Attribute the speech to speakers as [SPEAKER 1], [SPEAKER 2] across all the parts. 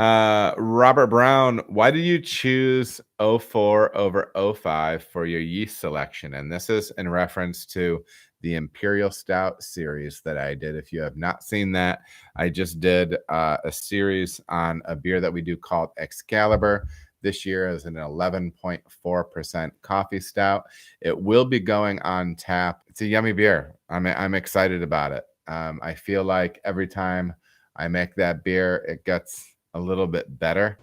[SPEAKER 1] Robert Brown, why did you choose 04 over 05 for your yeast selection? And this is in reference to the Imperial Stout series that I did. If you have not seen that, I just did a series on a beer that we do called Excalibur. This year is an 11.4% coffee stout. It will be going on tap. It's a yummy beer. I'm excited about it. I feel like every time I make that beer, it gets a little bit better.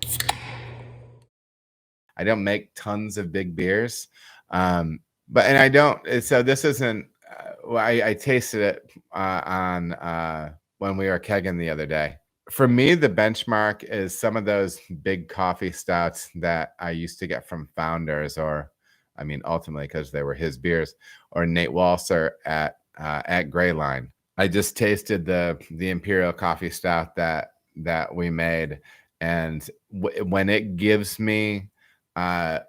[SPEAKER 1] I don't make tons of big beers, and I don't. So this isn't. Well, I tasted it on when we were kegging the other day. For me, the benchmark is some of those big coffee stouts that I used to get from Founders, or I mean, ultimately because they were his beers, or Nate Walser at Gray Line. I just tasted the Imperial coffee stout that we made, and when it gives me like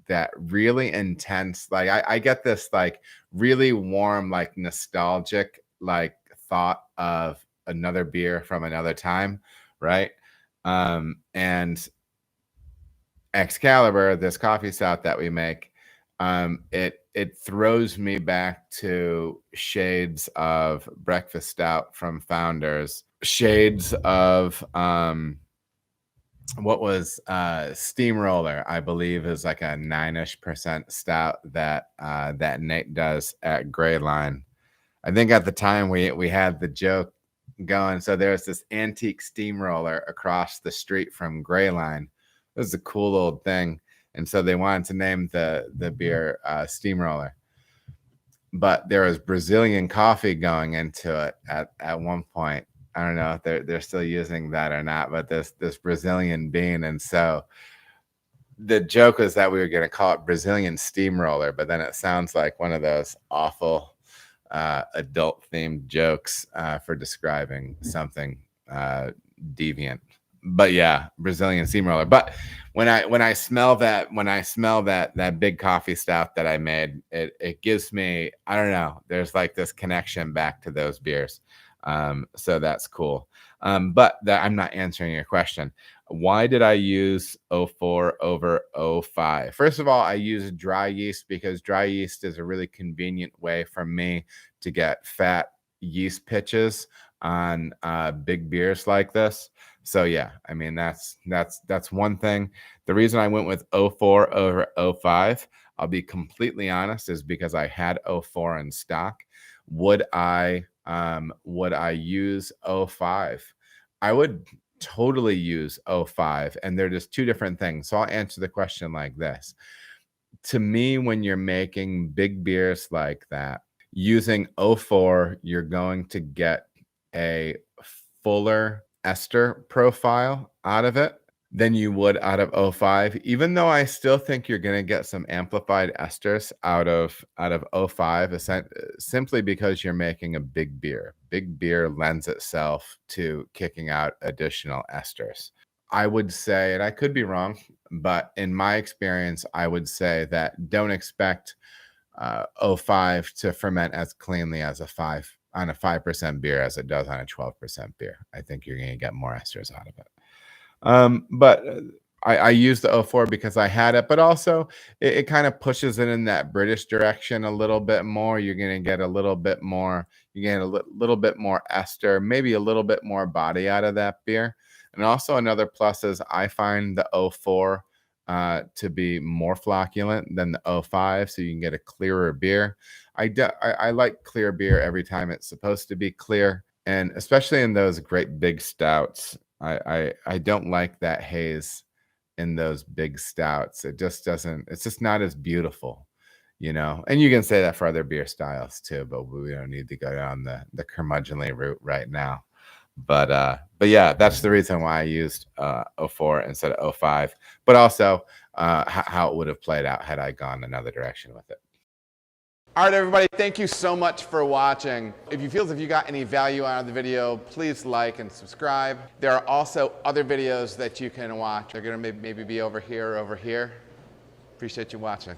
[SPEAKER 1] that really intense, like I get this like really warm, like nostalgic, like thought of another beer from another time, right? And Excalibur, this coffee stout that we make, it throws me back to shades of breakfast stout from Founders, shades of what was Steamroller, I believe, is like a 9-ish% stout that that Nate does at Gray Line. I think at the time we had the joke going. So there's this antique steamroller across the street from Gray Line. It was a cool old thing, and so they wanted to name the beer Steamroller. But there was Brazilian coffee going into it at one point. I don't know if they're still using that or not, but this Brazilian bean, and so the joke was that we were going to call it Brazilian Steamroller, but then it sounds like one of those awful adult themed jokes for describing something deviant. But yeah, Brazilian steamroller. But when I smell that big coffee stout that I made, it gives me, I don't know, there's like this connection back to those beers. So that's cool. But I'm not answering your question. Why did I use 04 over 05? First of all, I use dry yeast because dry yeast is a really convenient way for me to get fat yeast pitches on big beers like this. So yeah, I mean, that's one thing. The reason I went with 04 over 05, I'll be completely honest, is because I had 04 in stock. Would I use 05? I would totally use 05, and they're just two different things. So I'll answer the question like this. To me, when you're making big beers like that, using 04, you're going to get a fuller ester profile out of it than you would out of 05, even though I still think you're going to get some amplified esters out of 05, simply because you're making a big beer. Big beer lends itself to kicking out additional esters. I would say, and I could be wrong, but in my experience, I would say that don't expect 05 to ferment as cleanly as a 5% beer as it does on a 12% beer. I think you're going to get more esters out of it. But I use the 04 because I had it, but also it kind of pushes it in that British direction a little bit more. You're going to get a little bit more, you get a little bit more ester, maybe a little bit more body out of that beer. And also another plus is I find the 04 to be more flocculent than the 05, so you can get a clearer beer. I like clear beer every time it's supposed to be clear, and especially in those great big stouts. I don't like that haze in those big stouts. It just doesn't, it's just not as beautiful, you know. And you can say that for other beer styles too, but we don't need to go down the curmudgeonly route right now. But yeah, that's the reason why I used 04 instead of 05, but also how it would have played out had I gone another direction with it. All right, everybody, thank you so much for watching. If you feel as if you got any value out of the video, please like and subscribe. There are also other videos that you can watch. They're going to maybe be over here or over here. Appreciate you watching.